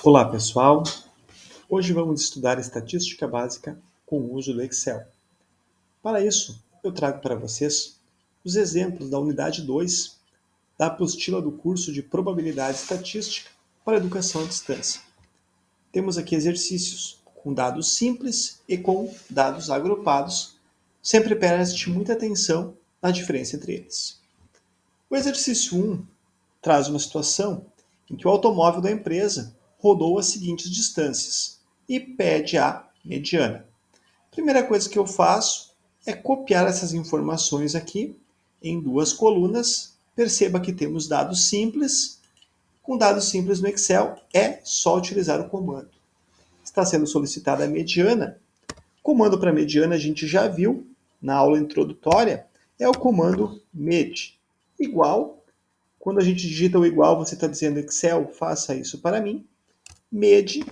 Olá pessoal, hoje vamos estudar estatística básica com o uso do Excel. Para isso, eu trago para vocês os exemplos da unidade 2 da apostila do curso de Probabilidade Estatística para Educação à Distância. Temos aqui exercícios com dados simples e com dados agrupados. Sempre preste muita atenção na diferença entre eles. O exercício 1 traz uma situação em que o automóvel da empresa rodou as seguintes distâncias e pede a mediana. A primeira coisa que eu faço é copiar essas informações aqui em duas colunas. Perceba que temos dados simples. Com dados simples no Excel é só utilizar o comando. Está sendo solicitada a mediana. O comando para mediana a gente já viu na aula introdutória, é o comando med, igual. Quando a gente digita o igual, você está dizendo Excel, faça isso para mim. Med,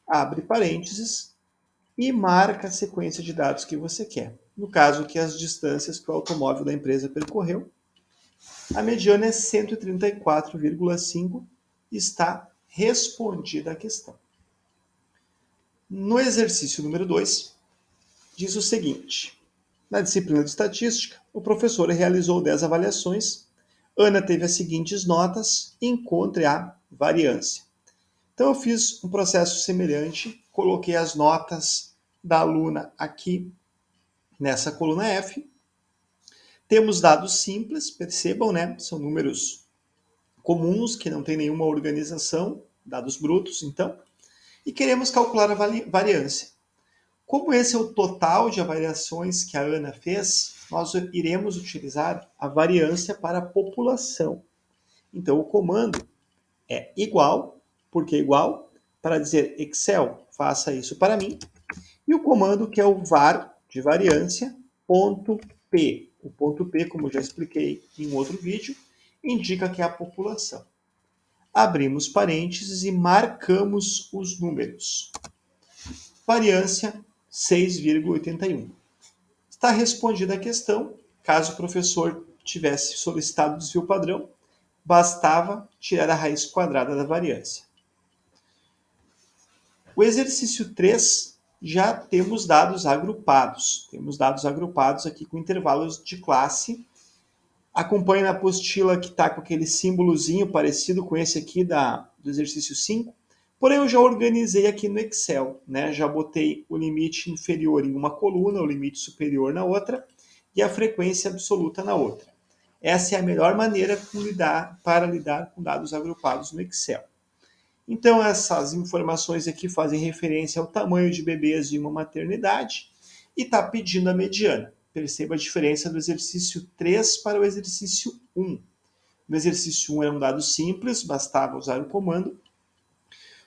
abre parênteses e marca a sequência de dados que você quer. No caso aqui, as distâncias que o automóvel da empresa percorreu. A mediana é 134,5 e está respondida a questão. No exercício número 2, diz o seguinte. Na disciplina de estatística, o professor realizou 10 avaliações. Ana teve as seguintes notas, encontre a variância. Então eu fiz um processo semelhante, coloquei as notas da aluna aqui nessa coluna F. Temos dados simples, percebam, né? São números comuns, que não tem nenhuma organização, dados brutos, então. E queremos calcular a variância. Como esse é o total de avaliações que a Ana fez, nós iremos utilizar a variância para a população. Então, o comando é igual, porque é igual, para dizer Excel, faça isso para mim. E o comando que é o var de variância, ponto P. O ponto P, como já expliquei em outro vídeo, indica que é a população. Abrimos parênteses e marcamos os números. Variância 6,81. Está respondida a questão. Caso o professor tivesse solicitado o desvio padrão, bastava tirar a raiz quadrada da variância. O exercício 3, já temos dados agrupados. Temos dados agrupados aqui com intervalos de classe. Acompanhe na apostila que está com aquele símbolozinho parecido com esse aqui do exercício 5. Porém, eu já organizei aqui no Excel, né? Já botei o limite inferior em uma coluna, o limite superior na outra e a frequência absoluta na outra. Essa é a melhor maneira para lidar com dados agrupados no Excel. Então, essas informações aqui fazem referência ao tamanho de bebês de uma maternidade e está pedindo a mediana. Perceba a diferença do exercício 3 para o exercício 1. No exercício 1 era um dado simples, bastava usar o comando.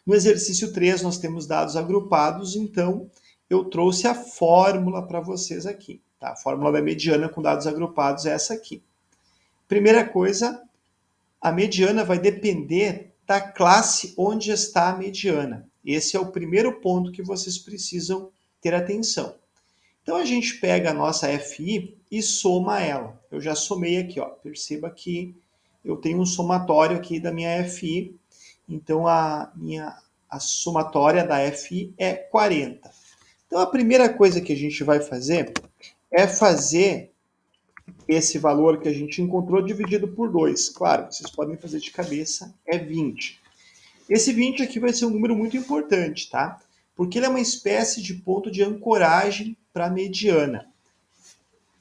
No exercício 3 nós temos dados agrupados, então eu trouxe a fórmula para vocês aqui. Tá? A fórmula da mediana com dados agrupados é essa aqui. Primeira coisa, a mediana vai depender da classe onde está a mediana. Esse é o primeiro ponto que vocês precisam ter atenção. Então a gente pega a nossa FI e soma ela. Eu já somei aqui, ó. Perceba que eu tenho um somatório aqui da minha FI. Então a somatória da FI é 40. Então a primeira coisa que a gente vai fazer é fazer esse valor que a gente encontrou dividido por 2. Claro, vocês podem fazer de cabeça, é 20. Esse 20 aqui vai ser um número muito importante, tá? Porque ele é uma espécie de ponto de ancoragem para a mediana.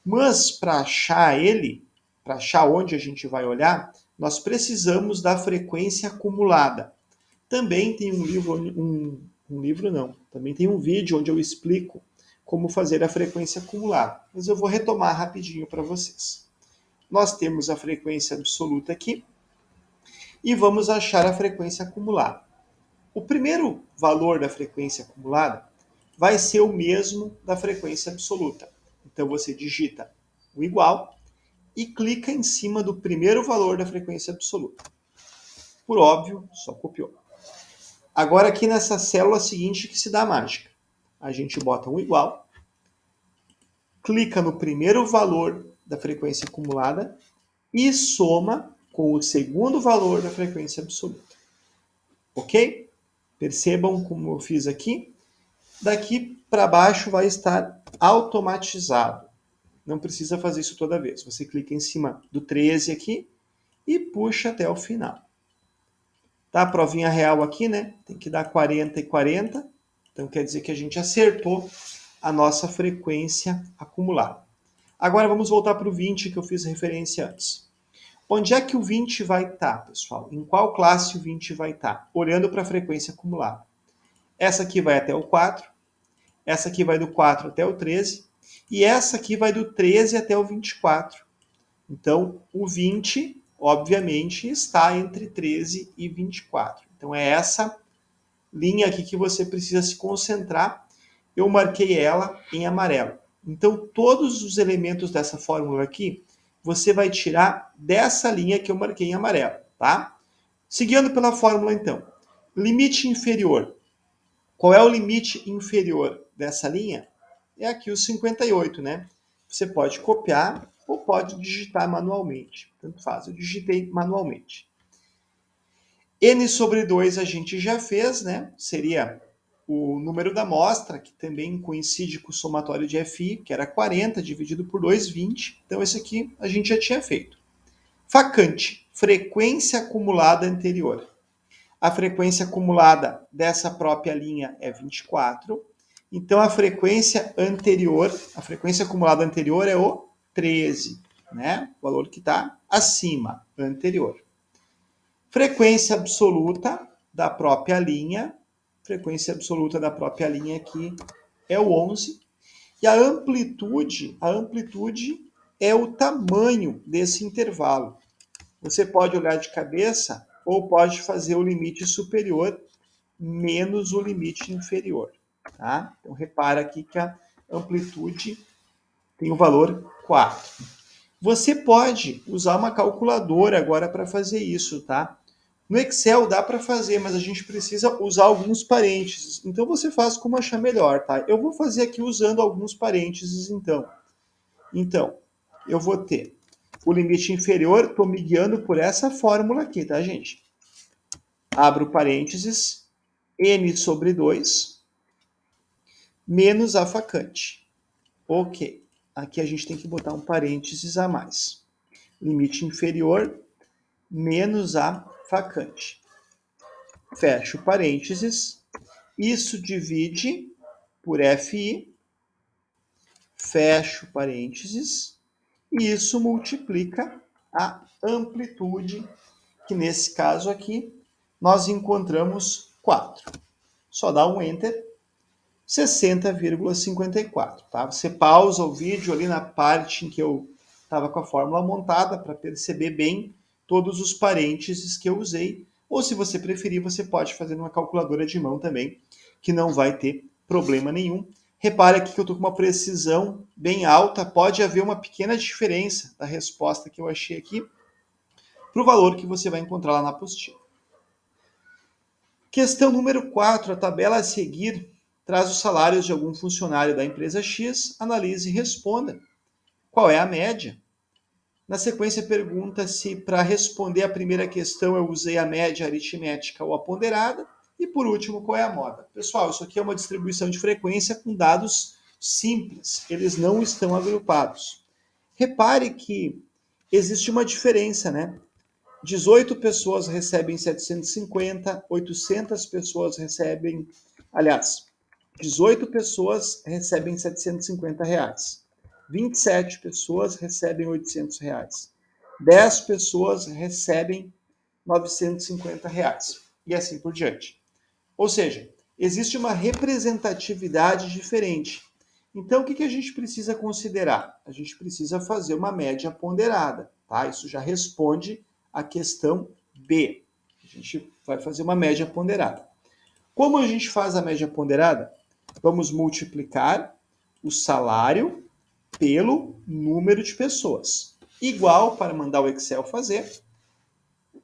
Mas para achar ele, para achar onde a gente vai olhar, nós precisamos da frequência acumulada. Também tem também tem um vídeo onde eu explico como fazer a frequência acumulada. Mas eu vou retomar rapidinho para vocês. Nós temos a frequência absoluta aqui e vamos achar a frequência acumulada. O primeiro valor da frequência acumulada vai ser o mesmo da frequência absoluta. Então você digita o igual e clica em cima do primeiro valor da frequência absoluta. Por óbvio, só copiou. Agora aqui nessa célula seguinte que se dá a mágica. A gente bota um igual, clica no primeiro valor da frequência acumulada e soma com o segundo valor da frequência absoluta. Ok? Percebam como eu fiz aqui. Daqui para baixo vai estar automatizado. Não precisa fazer isso toda vez. Você clica em cima do 13 aqui e puxa até o final. Tá? A provinha real aqui, né? Tem que dar 40 e 40. Então quer dizer que a gente acertou a nossa frequência acumulada. Agora vamos voltar para o 20 que eu fiz referência antes. Onde é que o 20 vai estar, pessoal? Em qual classe o 20 vai estar? Olhando para a frequência acumulada. Essa aqui vai até o 4, essa aqui vai do 4 até o 13, e essa aqui vai do 13 até o 24. Então, o 20, obviamente, está entre 13 e 24. Então, é essa linha aqui que você precisa se concentrar. Eu marquei ela em amarelo. Então, todos os elementos dessa fórmula aqui, você vai tirar dessa linha que eu marquei em amarelo, tá? Seguindo pela fórmula, então. Limite inferior. Qual é o limite inferior dessa linha? É aqui o 58, né? Você pode copiar ou pode digitar manualmente. Tanto faz, eu digitei manualmente. N sobre 2 a gente já fez, né? Seria o número da amostra, que também coincide com o somatório de FI, que era 40 dividido por 2, 20. Então, esse aqui a gente já tinha feito. Facante, frequência acumulada anterior. A frequência acumulada dessa própria linha é 24. Então, a frequência acumulada anterior é o 13, né? O valor que está acima, anterior. Frequência absoluta da própria linha. Frequência absoluta da própria linha aqui é o 11. E a amplitude é o tamanho desse intervalo. Você pode olhar de cabeça ou pode fazer o limite superior menos o limite inferior. Tá? Então, repara aqui que a amplitude tem o valor 4. Você pode usar uma calculadora agora para fazer isso, tá? No Excel dá para fazer, mas a gente precisa usar alguns parênteses. Então, você faz como achar melhor, tá? Eu vou fazer aqui usando alguns parênteses, então. Então, eu vou ter o limite inferior, estou me guiando por essa fórmula aqui, tá, gente? Abro parênteses, N sobre 2, menos a facante. Ok. Aqui a gente tem que botar um parênteses a mais. Limite inferior, menos a facante. Fecho parênteses. Isso divide por FI. Fecho parênteses. E isso multiplica a amplitude, que nesse caso aqui, nós encontramos 4. Só dá um Enter, 60,54. Tá? Você pausa o vídeo ali na parte em que eu estava com a fórmula montada para perceber bem todos os parênteses que eu usei. Ou se você preferir, você pode fazer numa calculadora de mão também, que não vai ter problema nenhum. Repare aqui que eu estou com uma precisão bem alta. Pode haver uma pequena diferença da resposta que eu achei aqui para o valor que você vai encontrar lá na apostila. Questão número 4. A tabela a seguir traz os salários de algum funcionário da empresa X. Analise e responda. Qual é a média? Na sequência, pergunta se para responder a primeira questão eu usei a média aritmética ou a ponderada. E por último, qual é a moda? Pessoal, isso aqui é uma distribuição de frequência com dados simples. Eles não estão agrupados. Repare que existe uma diferença, né? 18 pessoas recebem 750, 800 pessoas recebem... Aliás, 18 pessoas recebem R$750. 27 pessoas recebem R$800. 10 pessoas recebem R$950. E assim por diante. Ou seja, existe uma representatividade diferente. Então, o que a gente precisa considerar? A gente precisa fazer uma média ponderada. Tá? Isso já responde a questão B. A gente vai fazer uma média ponderada. Como a gente faz a média ponderada? Vamos multiplicar o salário pelo número de pessoas. Igual para mandar o Excel fazer,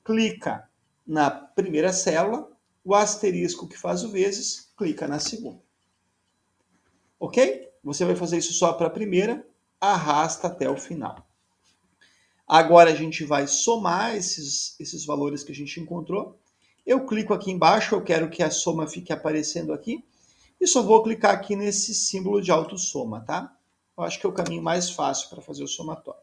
clica na primeira célula, o asterisco que faz o vezes, clica na segunda. Ok? Você vai fazer isso só para a primeira, arrasta até o final. Agora a gente vai somar esses valores que a gente encontrou Eu clico aqui embaixo, eu quero que a soma fique aparecendo aqui, e só vou clicar aqui nesse símbolo de autossoma, tá? Eu acho que é o caminho mais fácil para fazer o somatório.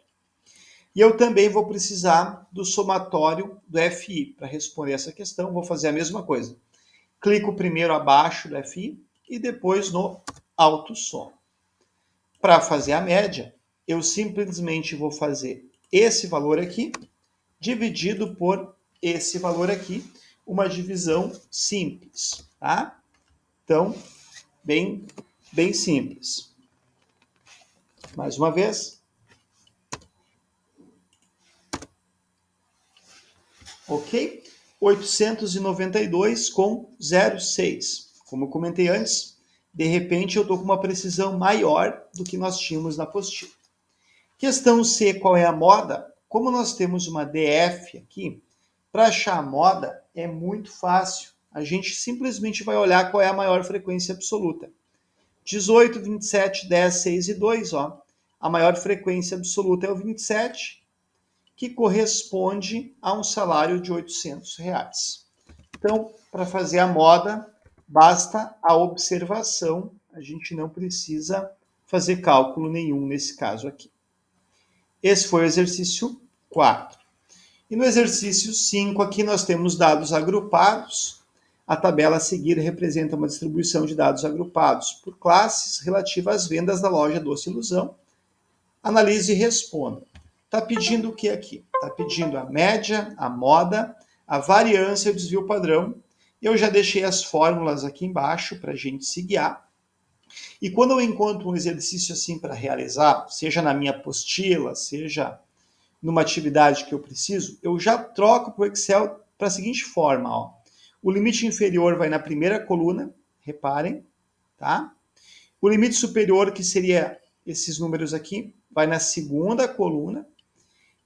E eu também vou precisar do somatório do FI. Para responder essa questão, vou fazer a mesma coisa. Clico primeiro abaixo do FI e depois no autossoma. Para fazer a média, eu simplesmente vou fazer esse valor aqui dividido por esse valor aqui, uma divisão simples, tá? Então, bem simples. Mais uma vez. Ok? 892,06. Como eu comentei antes, de repente eu estou com uma precisão maior do que nós tínhamos na apostila. Questão C, qual é a moda? Como nós temos uma DF aqui, para achar a moda é muito fácil. A gente simplesmente vai olhar qual é a maior frequência absoluta. 18, 27, 10, 6 e 2. Ó. A maior frequência absoluta é o 27, que corresponde a um salário de R$800. Então, para fazer a moda, basta a observação. A gente não precisa fazer cálculo nenhum nesse caso aqui. Esse foi o exercício 4. E no exercício 5, aqui nós temos dados agrupados. A tabela a seguir representa uma distribuição de dados agrupados por classes relativa às vendas da loja Doce Ilusão. Analise e responda. Está pedindo o que aqui? Está pedindo a média, a moda, a variância e o desvio padrão. Eu já deixei as fórmulas aqui embaixo para a gente se guiar. E quando eu encontro um exercício assim para realizar, seja na minha apostila, seja numa atividade que eu preciso, eu já troco para o Excel para a seguinte forma. Ó. O limite inferior vai na primeira coluna, reparem, tá? O limite superior, que seria esses números aqui, vai na segunda coluna.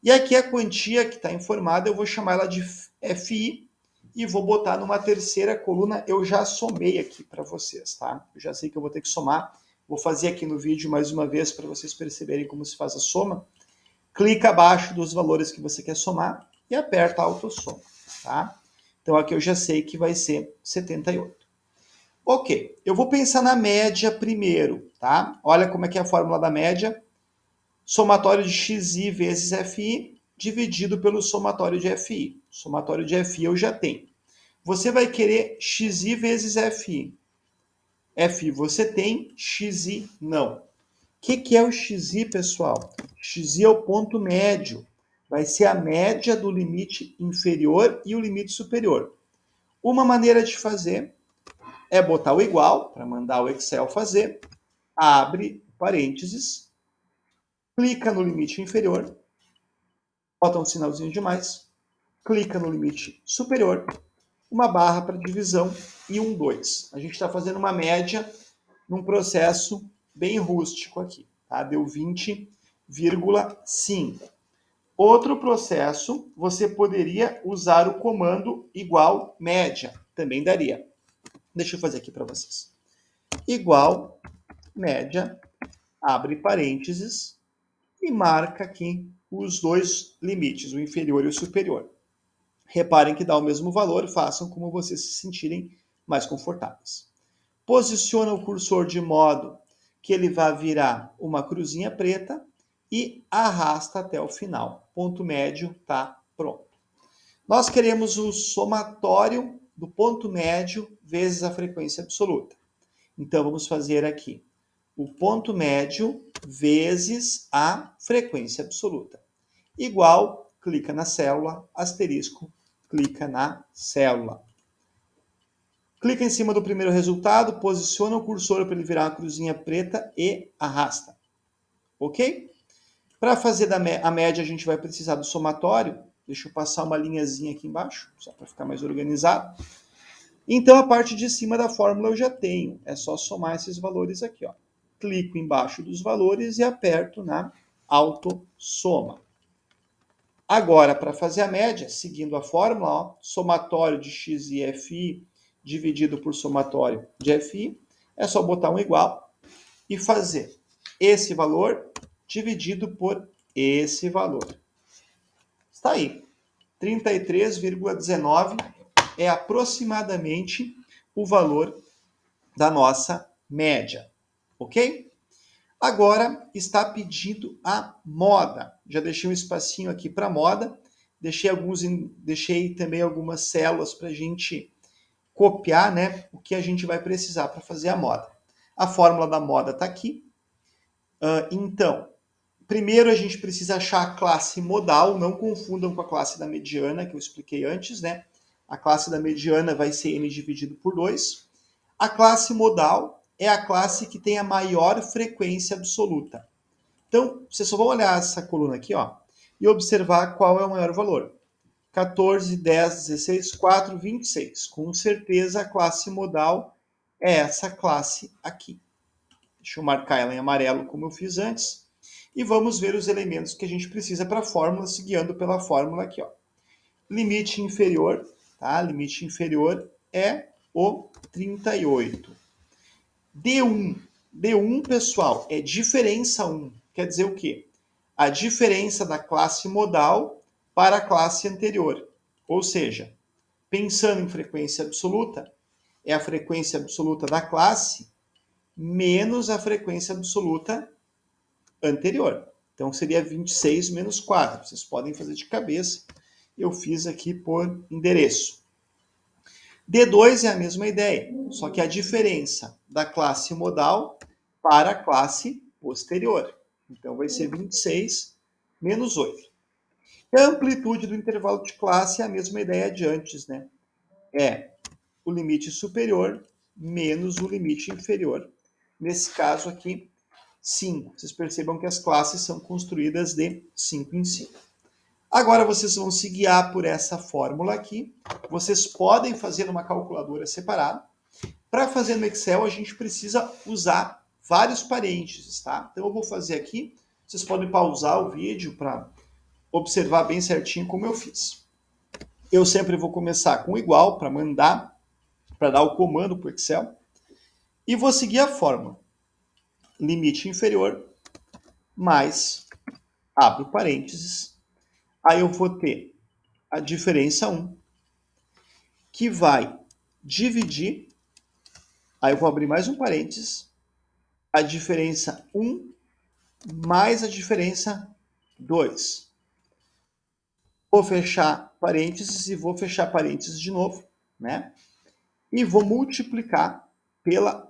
E aqui a quantia que está informada, eu vou chamar ela de FI e vou botar numa terceira coluna. Eu já somei aqui para vocês, tá? Eu já sei que eu vou ter que somar. Vou fazer aqui no vídeo mais uma vez para vocês perceberem como se faz a soma. Clica abaixo dos valores que você quer somar e aperta a autossoma, tá? Então aqui eu já sei que vai ser 78. Ok, eu vou pensar na média primeiro, tá? Olha como é que é a fórmula da média. Somatório de xi vezes fi dividido pelo somatório de fi. Somatório de fi eu já tenho. Você vai querer xi vezes fi. Fi você tem, xi não. O que é o xi, pessoal? Xi é o ponto médio. Vai ser a média do limite inferior e o limite superior. Uma maneira de fazer é botar o igual, para mandar o Excel fazer, abre parênteses, clica no limite inferior, bota um sinalzinho de mais, clica no limite superior, uma barra para divisão e um 2. A gente está fazendo uma média num processo bem rústico aqui, tá? Deu 20,5. Outro processo, você poderia usar o comando igual média, também daria. Deixa eu fazer aqui para vocês. Igual média, abre parênteses e marca aqui os dois limites, o inferior e o superior. Reparem que dá o mesmo valor, façam como vocês se sentirem mais confortáveis. Posiciona o cursor de modo que ele vá virar uma cruzinha preta e arrasta até o final. Ponto médio está pronto. Nós queremos o somatório do ponto médio vezes a frequência absoluta. Então, vamos fazer aqui o ponto médio vezes a frequência absoluta. Igual, clica na célula, asterisco, clica na célula. Clica em cima do primeiro resultado, posiciona o cursor para ele virar uma cruzinha preta e arrasta. Ok? Para fazer a média, a gente vai precisar do somatório. Deixa eu passar uma linhazinha aqui embaixo, só para ficar mais organizado. Então, a parte de cima da fórmula eu já tenho. É só somar esses valores aqui. Ó. Clico embaixo dos valores e aperto na autossoma. Agora, para fazer a média, seguindo a fórmula, ó, somatório de x e fi dividido por somatório de fi, é só botar um igual e fazer esse valor dividido por esse valor. Está aí, 33,19 é aproximadamente o valor da nossa média, ok? Agora está pedindo a moda. Já deixei um espacinho aqui para moda, deixei também algumas células para a gente copiar, né, o que a gente vai precisar para fazer a moda. A fórmula da moda está aqui. Então, primeiro a gente precisa achar a classe modal, não confundam com a classe da mediana, que eu expliquei antes, né? A classe da mediana vai ser n dividido por 2. A classe modal é a classe que tem a maior frequência absoluta. Então, vocês só vão olhar essa coluna aqui, ó, e observar qual é o maior valor. 14, 10, 16, 4, 26. Com certeza a classe modal é essa classe aqui. Deixa eu marcar ela em amarelo, como eu fiz antes. E vamos ver os elementos que a gente precisa para a fórmula, se guiando pela fórmula aqui, ó. Limite inferior, tá? Limite inferior é o 38. D1, pessoal, é diferença 1. Quer dizer o quê? A diferença da classe modal para a classe anterior. Ou seja, pensando em frequência absoluta, é a frequência absoluta da classe menos a frequência absoluta anterior. Então seria 26 menos 4. Vocês podem fazer de cabeça. Eu fiz aqui por endereço. D2 é a mesma ideia, só que a diferença da classe modal para a classe posterior. Então vai ser 26 menos 8. E a amplitude do intervalo de classe é a mesma ideia de antes, né? É o limite superior menos o limite inferior. Nesse caso aqui, 5. Vocês percebam que as classes são construídas de 5 em 5. Agora vocês vão se guiar por essa fórmula aqui. Vocês podem fazer numa calculadora separada. Para fazer no Excel, a gente precisa usar vários parênteses, tá? Então eu vou fazer aqui. Vocês podem pausar o vídeo para observar bem certinho como eu fiz. Eu sempre vou começar com igual para dar o comando para o Excel. E vou seguir a fórmula. Limite inferior mais, abro parênteses, aí eu vou ter a diferença 1, que vai dividir, aí eu vou abrir mais um parênteses, a diferença 1 mais a diferença 2. Vou fechar parênteses e vou fechar parênteses de novo, né? E vou multiplicar pela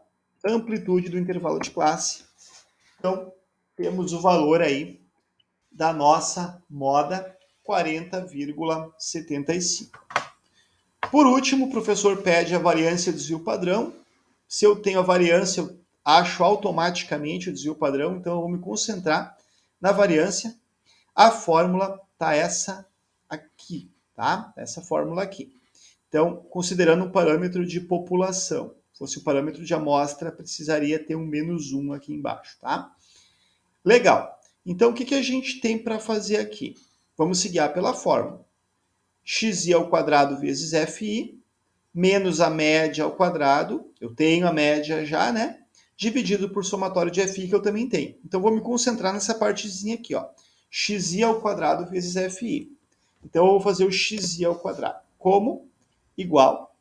amplitude do intervalo de classe. Então, temos o valor aí da nossa moda 40,75. Por último, o professor pede a variância do desvio padrão. Se eu tenho a variância, eu acho automaticamente o desvio padrão, então eu vou me concentrar na variância. A fórmula está essa aqui, tá? Essa fórmula aqui. Então, considerando um parâmetro de população, se fosse o parâmetro de amostra, precisaria ter um menos 1 aqui embaixo, tá? Legal. Então, o que a gente tem para fazer aqui? Vamos se guiar pela fórmula. Xi ao quadrado vezes Fi, menos a média ao quadrado, eu tenho a média já, né? Dividido por somatório de Fi, que eu também tenho. Então, vou me concentrar nessa partezinha aqui, ó. Xi ao quadrado vezes Fi. Então, eu vou fazer o Xi ao quadrado. Como? Igual.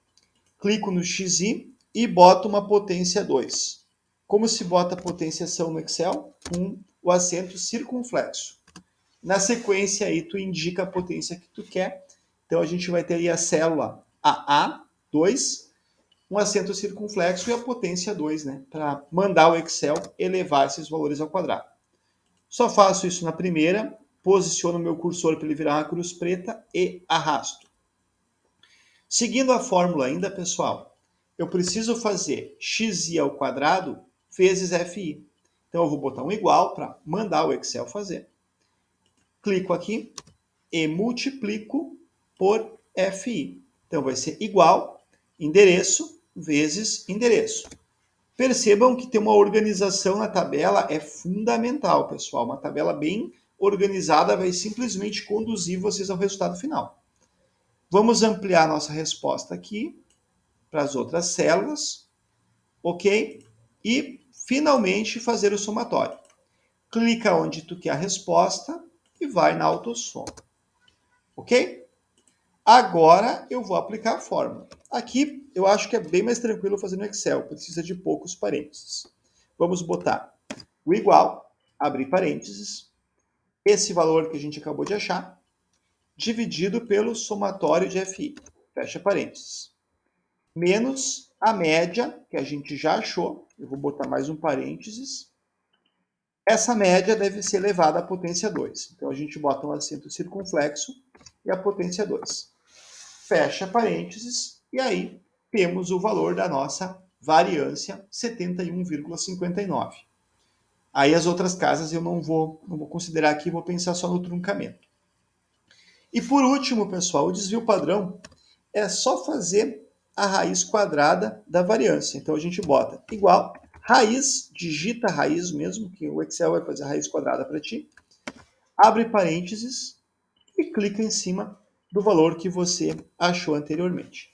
Clico no Xi e boto uma potência 2. Como se bota potênciação no Excel? Com o acento circunflexo. Na sequência aí, tu indica a potência que tu quer. Então, a gente vai ter aí a célula AA2, um acento circunflexo e a potência 2, né? Para mandar o Excel elevar esses valores ao quadrado. Só faço isso na primeira, posiciono o meu cursor para ele virar uma cruz preta e arrasto. Seguindo a fórmula ainda, pessoal, eu preciso fazer xi ao quadrado vezes fi. Então, eu vou botar um igual para mandar o Excel fazer. Clico aqui e multiplico por fi. Então, vai ser igual endereço vezes endereço. Percebam que ter uma organização na tabela é fundamental, pessoal. Uma tabela bem organizada vai simplesmente conduzir vocês ao resultado final. Vamos ampliar nossa resposta aqui para as outras células, ok? E, finalmente, fazer o somatório. Clica onde tu quer a resposta e vai na autossoma, ok? Agora eu vou aplicar a fórmula. Aqui eu acho que é bem mais tranquilo fazer no Excel, precisa de poucos parênteses. Vamos botar o igual, abrir parênteses, esse valor que a gente acabou de achar, dividido pelo somatório de FI, fecha parênteses, menos a média, que a gente já achou, eu vou botar mais um parênteses, essa média deve ser elevada à potência 2. Então a gente bota um acento circunflexo e a potência 2. Fecha parênteses, e aí temos o valor da nossa variância, 71,59. Aí as outras casas eu não vou considerar aqui, vou pensar só no truncamento. E por último, pessoal, o desvio padrão é só fazer a raiz quadrada da variância. Então a gente bota igual, raiz, digita a raiz mesmo, que o Excel vai fazer a raiz quadrada para ti, abre parênteses e clica em cima do valor que você achou anteriormente.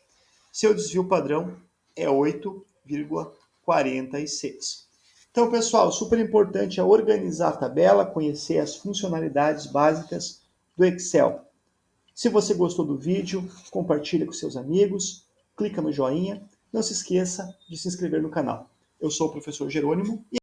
Seu desvio padrão é 8,46. Então, pessoal, super importante é organizar a tabela, conhecer as funcionalidades básicas do Excel. Se você gostou do vídeo, compartilhe com seus amigos, clica no joinha, não se esqueça de se inscrever no canal. Eu sou o professor Jerônimo e